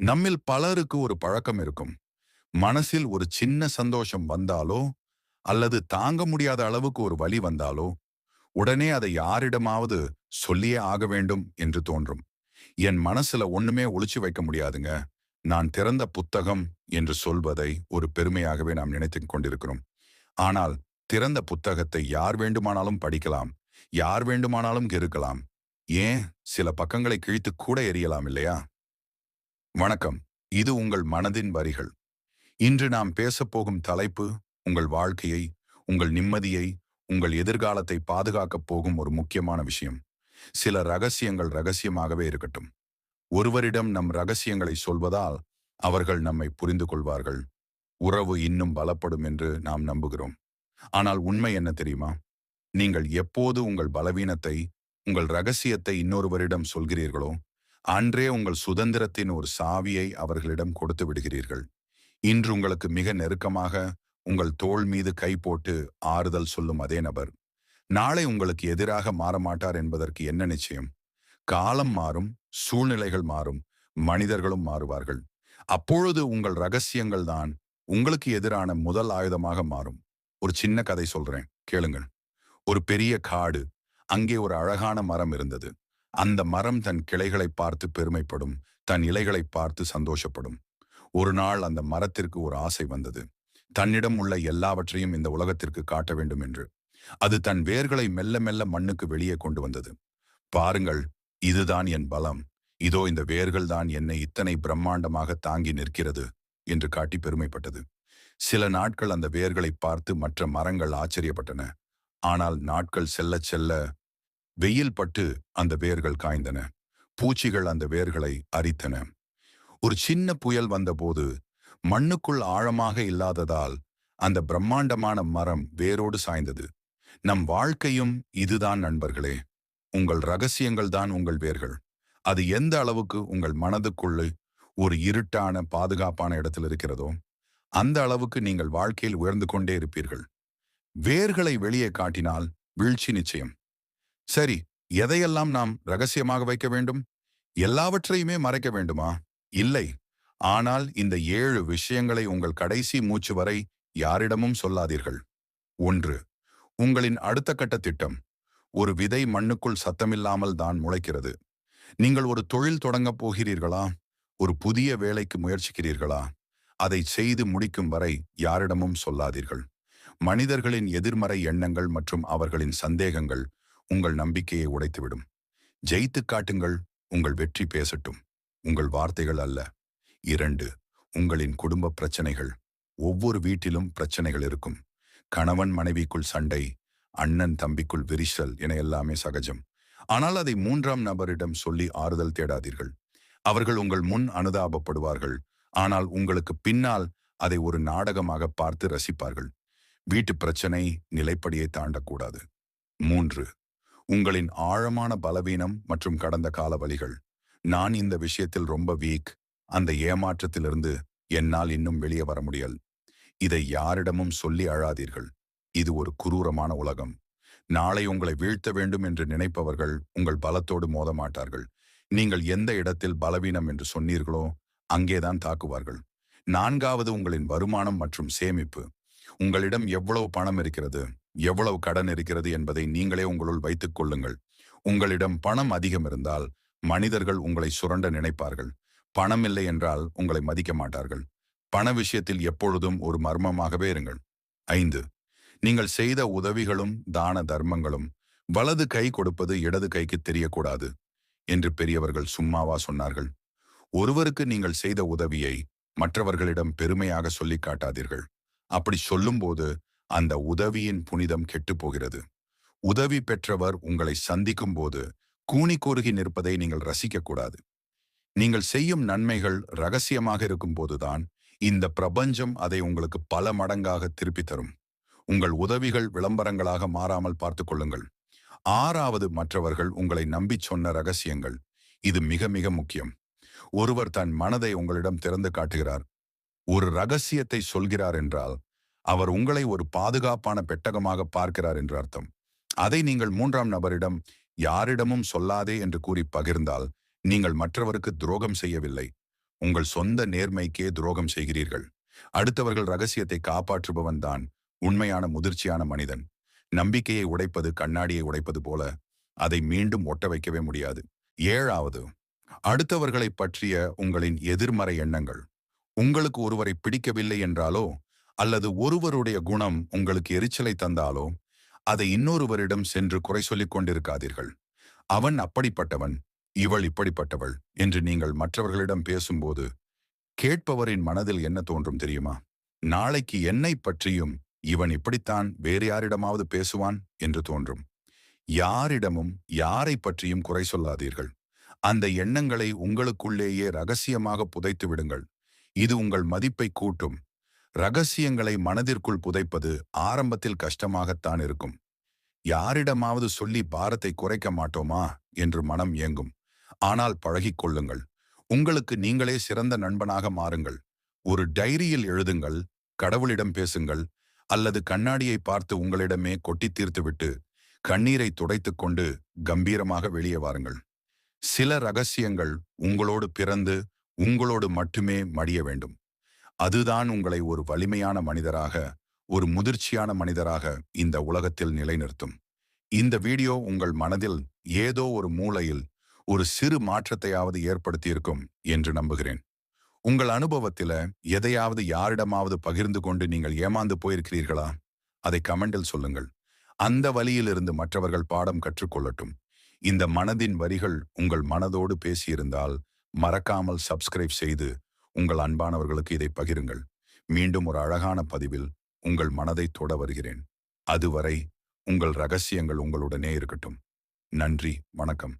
நம்மில் பலருக்கு ஒரு பழக்கம் இருக்கும். மனசில் ஒரு சின்ன சந்தோஷம் வந்தாலோ, அல்லது தாங்க முடியாத அளவுக்கு ஒரு வலி வந்தாலோ, உடனே அதை யாரிடமாவது சொல்லியே ஆக வேண்டும் என்று தோன்றும். என் மனசுல ஒண்ணுமே ஒளிச்சு வைக்க முடியாதுங்க. நான் திறந்த புத்தகம் என்று சொல்வதை ஒரு பெருமையாகவே நாம் நினைத்துக் கொண்டிருக்கிறோம். ஆனால் திறந்த புத்தகத்தை யார் வேண்டுமானாலும் படிக்கலாம். யார் வேண்டுமானாலும் கிறுக்கலாம். ஏன் சில பக்கங்களை கிழித்து கூட எறியலாம் இல்லையா? வணக்கம். இது உங்கள் மனதின் வரிகள். இன்று நாம் பேசப்போகும் தலைப்பு உங்கள் வாழ்க்கையை, உங்கள் நிம்மதியை, உங்கள் எதிர்காலத்தை பாதுகாக்கப் போகும் ஒரு முக்கியமான விஷயம். சில ரகசியங்கள் ரகசியமாகவே இருக்கட்டும். ஒருவரிடம் நம் ரகசியங்களை சொல்வதால் அவர்கள் நம்மை புரிந்து கொள்வார்கள். உறவு இன்னும் பலப்படும் என்று நாம் நம்புகிறோம். ஆனால் உண்மை என்ன தெரியுமா? நீங்கள் எப்போது உங்கள் பலவீனத்தை, உங்கள் ரகசியத்தை இன்னொருவரிடம் சொல்கிறீர்களோ, அன்றே உங்கள் சுதந்திரத்தின் ஒரு சாவியை அவர்களிடம் கொடுத்து விடுகிறீர்கள். இன்று உங்களுக்கு மிக நெருக்கமாக உங்கள் தோள் மீது கை போட்டு ஆறுதல் சொல்லும் அதே நபர், நாளை உங்களுக்கு எதிராக மாறமாட்டார் என்பதற்கு என்ன நிச்சயம்? காலம் மாறும், சூழ்நிலைகள் மாறும், மனிதர்களும் மாறுவார்கள். அப்பொழுது உங்கள் ரகசியங்கள் தான் உங்களுக்கு எதிரான முதல் ஆயுதமாக மாறும். ஒரு சின்ன கதை சொல்றேன், கேளுங்கள். ஒரு பெரிய காடு. அங்கே ஒரு அழகான மரம் இருந்தது. அந்த மரம் தன் கிளைகளை பார்த்து பெருமைப்படும், தன் இலைகளை பார்த்து சந்தோஷப்படும். ஒரு நாள் அந்த மரத்திற்கு ஒரு ஆசை வந்தது. தன்னிடம் உள்ள எல்லாவற்றையும் இந்த உலகத்திற்கு காட்ட வேண்டும் என்று. அது தன் வேர்களை மெல்ல மெல்ல மண்ணுக்கு வெளியே கொண்டு வந்தது. பாருங்கள், இதுதான் என் பலம். இதோ இந்த வேர்கள் தான் என்னை இத்தனை பிரம்மாண்டமாக தாங்கி நிற்கிறது என்று காட்டி பெருமைப்பட்டது. சில நாட்கள் அந்த வேர்களை பார்த்து மற்ற மரங்கள் ஆச்சரியப்பட்டன. ஆனால் நாட்கள் செல்லச் செல்ல வெயில் பட்டு அந்த வேர்கள் காய்ந்தன. பூச்சிகள் அந்த வேர்களை அரித்தன. ஒரு சின்ன புயல் வந்தபோது மண்ணுக்குள் ஆழமாக இல்லாததால் அந்த பிரம்மாண்டமான மரம் வேரோடு சாய்ந்தது. நம் வாழ்க்கையும் இதுதான் நண்பர்களே. உங்கள் ரகசியங்கள் தான் உங்கள் வேர்கள். அது எந்த அளவுக்கு உங்கள் மனதுக்குள்ளே ஒரு இருட்டான பாதுகாப்பான இடத்தில் இருக்கிறதோ, அந்த அளவுக்கு நீங்கள் வாழ்க்கையில் உயர்ந்து கொண்டே இருப்பீர்கள். வேர்களை வெளியே காட்டினால் வீழ்ச்சி நிச்சயம். சரி, எதையெல்லாம் நாம் ரகசியமாக வைக்க வேண்டும்? எல்லாவற்றையுமே மறைக்க வேண்டுமா? இல்லை. ஆனால் இந்த 7 விஷயங்களை உங்கள் கடைசி மூச்சு வரை யாரிடமும் சொல்லாதீர்கள். 1. உங்களின் அடுத்த கட்ட திட்டம். ஒரு விதை மண்ணுக்குள் சத்தமில்லாமல் தான் முளைக்கிறது. நீங்கள் ஒரு தொழில் தொடங்கப் போகிறீர்களா? ஒரு புதிய வேலைக்கு முயற்சிக்கிறீர்களா? அதை செய்து முடிக்கும் வரை யாரிடமும் சொல்லாதீர்கள். மனிதர்களின் எதிர்மறை எண்ணங்கள் மற்றும் அவர்களின் சந்தேகங்கள் உங்கள் நம்பிக்கையை உடைத்துவிடும். ஜெயித்துக் காட்டுங்கள், உங்கள் வெற்றி பேசட்டும், உங்கள் வார்த்தைகள் அல்ல. 2. உங்களின் குடும்ப பிரச்சனைகள். ஒவ்வொரு வீட்டிலும் பிரச்சனைகள் இருக்கும். கணவன் மனைவிக்குள் சண்டை, அண்ணன் தம்பிக்குள் விரிசல் என எல்லாமே சகஜம். ஆனால் அதை 3ஆம் நபரிடம் சொல்லி ஆறுதல் தேடாதீர்கள். அவர்கள் உங்கள் முன் அனுதாபப்படுவார்கள். ஆனால் உங்களுக்கு பின்னால் அதை ஒரு நாடகமாக பார்த்து ரசிப்பார்கள். வீட்டு பிரச்சனை நிலைப்படியை தாண்டக்கூடாது. 3. உங்களின் ஆழமான பலவீனம் மற்றும் கடந்த கால வலிகள். நான் இந்த விஷயத்தில் ரொம்ப வீக். அந்த ஏமாற்றத்திலிருந்து என்னால் இன்னும் வெளியே வர முடியல். இதை யாரிடமும் சொல்லி அழாதீர்கள். இது ஒரு குரூரமான உலகம். நாளை உங்களை வீழ்த்த வேண்டும் என்று நினைப்பவர்கள் உங்கள் பலத்தோடு மோத மாட்டார்கள். நீங்கள் எந்த இடத்தில் பலவீனம் என்று சொன்னீர்களோ அங்கேதான் தாக்குவார்கள். 4வது உங்களின் வருமானம் மற்றும் சேமிப்பு. உங்களிடம் எவ்வளவு பணம் இருக்கிறது, எவ்வளவு கடன் இருக்கிறது என்பதை நீங்களே உங்களுள் வைத்துக் கொள்ளுங்கள். உங்களிடம் பணம் அதிகம் இருந்தால் மனிதர்கள் உங்களை சுரண்ட நினைப்பார்கள். பணம் இல்லை என்றால் உங்களை மதிக்க மாட்டார்கள். பண விஷயத்தில் எப்பொழுதும் ஒரு மர்மமாகவே இருங்கள். 5. நீங்கள் செய்த உதவிகளும் தான தர்மங்களும் வலது கை கொடுப்பது இடது கைக்கு தெரியக்கூடாது என்று பெரியவர்கள் சும்மாவா சொன்னார்கள்? ஒருவருக்கு நீங்கள் செய்த உதவியை மற்றவர்களிடம் பெருமையாக சொல்லிக் காட்டாதீர்கள். அப்படி சொல்லும்போது அந்த உதவியின் புனிதம் கெட்டுப் போகிறது. உதவி பெற்றவர் உங்களை சந்திக்கும் போது கூனி கூறுகி நிற்பதை நீங்கள் ரசிக்கக்கூடாது. நீங்கள் செய்யும் நன்மைகள் ரகசியமாக இருக்கும் போதுதான் இந்த பிரபஞ்சம் அதை உங்களுக்கு பல மடங்காக திருப்பித் தரும். உங்கள் உதவிகள் விளம்பரங்களாக மாறாமல் பார்த்துக் கொள்ளுங்கள். 6வது மற்றவர்கள் உங்களை நம்பிச் சொன்ன ரகசியங்கள். இது மிக மிக முக்கியம். ஒருவர் தன் மனதை உங்களிடம் திறந்து காட்டுகிறார், ஒரு ரகசியத்தை சொல்கிறார் என்றால் அவர் உங்களை ஒரு பாதுகாப்பான பெட்டகமாக பார்க்கிறார் என்று அர்த்தம். அதை நீங்கள் 3ஆம் நபரிடம் யாரிடமும் சொல்லாதே என்று கூறி பகிர்ந்தால் நீங்கள் மற்றவருக்கு துரோகம் செய்யவில்லை, உங்கள் சொந்த நேர்மைக்கே துரோகம் செய்கிறீர்கள். அடுத்தவர்கள் ரகசியத்தை காப்பாற்றுபவன் தான் உண்மையான முதிர்ச்சியான மனிதன். நம்பிக்கையை உடைப்பது கண்ணாடியை உடைப்பது போல அதை மீண்டும் ஒட்ட வைக்கவே முடியாது. 7வது, அடுத்தவர்களை பற்றிய உங்களின் எதிர்மறை எண்ணங்கள். உங்களுக்கு ஒருவரை பிடிக்கவில்லை என்றாலோ அல்லது ஒருவருடைய குணம் உங்களுக்கு எரிச்சலை தந்தாலோ அதை இன்னொருவரிடம் சென்று குறை சொல்லிக் கொண்டிருக்காதீர்கள். அவன் அப்படிப்பட்டவன், இவள் இப்படிப்பட்டவள் என்று நீங்கள் மற்றவர்களிடம் பேசும்போது கேட்பவரின் மனதில் என்ன தோன்றும் தெரியுமா? நாளைக்கு என்னை பற்றியும் இவன் இப்படித்தான் வேறு யாரிடமாவது பேசுவான் என்று தோன்றும். யாரிடமும் யாரை பற்றியும் குறை சொல்லாதீர்கள். அந்த எண்ணங்களை உங்களுக்குள்ளேயே ரகசியமாக புதைத்து விடுங்கள். இது உங்கள் மதிப்பை கூட்டும். ரகசியங்களை மனதிற்குள் புதைப்பது ஆரம்பத்தில் கஷ்டமாகத்தான் இருக்கும். யாரிடமாவது சொல்லி பாரத்தை குறைக்க மாட்டோமா என்று மனம் ஏங்கும். ஆனால் பழகிக் கொள்ளுங்கள். உங்களுக்கு நீங்களே சிறந்த நண்பனாக மாறுங்கள். ஒரு டைரியில் எழுதுங்கள், கடவுளிடம் பேசுங்கள், அல்லது கண்ணாடியை பார்த்து உங்களிடமே கொட்டி தீர்த்துவிட்டு கண்ணீரை துடைத்துக் கொண்டு கம்பீரமாக வெளியே வாருங்கள். சில ரகசியங்கள் உங்களோடு பிறந்து உங்களோடு மட்டுமே மடிய வேண்டும். அதுதான் உங்களை ஒரு வலிமையான மனிதராக, ஒரு முதிர்ச்சியான மனிதராக இந்த உலகத்தில் நிலைநிறுத்தும். இந்த வீடியோ உங்கள் மனதில் ஏதோ ஒரு மூலையில் ஒரு சிறு மாற்றத்தையாவது ஏற்படுத்தியிருக்கும் என்று நம்புகிறேன். உங்கள் அனுபவத்தில எதையாவது யாரிடமாவது பகிர்ந்து கொண்டு நீங்கள் ஏமாந்து போயிருக்கிறீர்களா? அதை கமெண்டில் சொல்லுங்கள். அந்த வழியிலிருந்து மற்றவர்கள் பாடம் கற்றுக்கொள்ளட்டும். இந்த மனதின் வரிகள் உங்கள் மனதோடு பேசியிருந்தால் மறக்காமல் சப்ஸ்கிரைப் செய்து உங்கள் அன்பானவர்களுக்கு இதை பகிருங்கள். மீண்டும் ஒரு அழகான பதிவில் உங்கள் மனதை தொட வருகிறேன். அதுவரை உங்கள் ரகசியங்கள் உங்களுடனே இருக்கட்டும். நன்றி, வணக்கம்.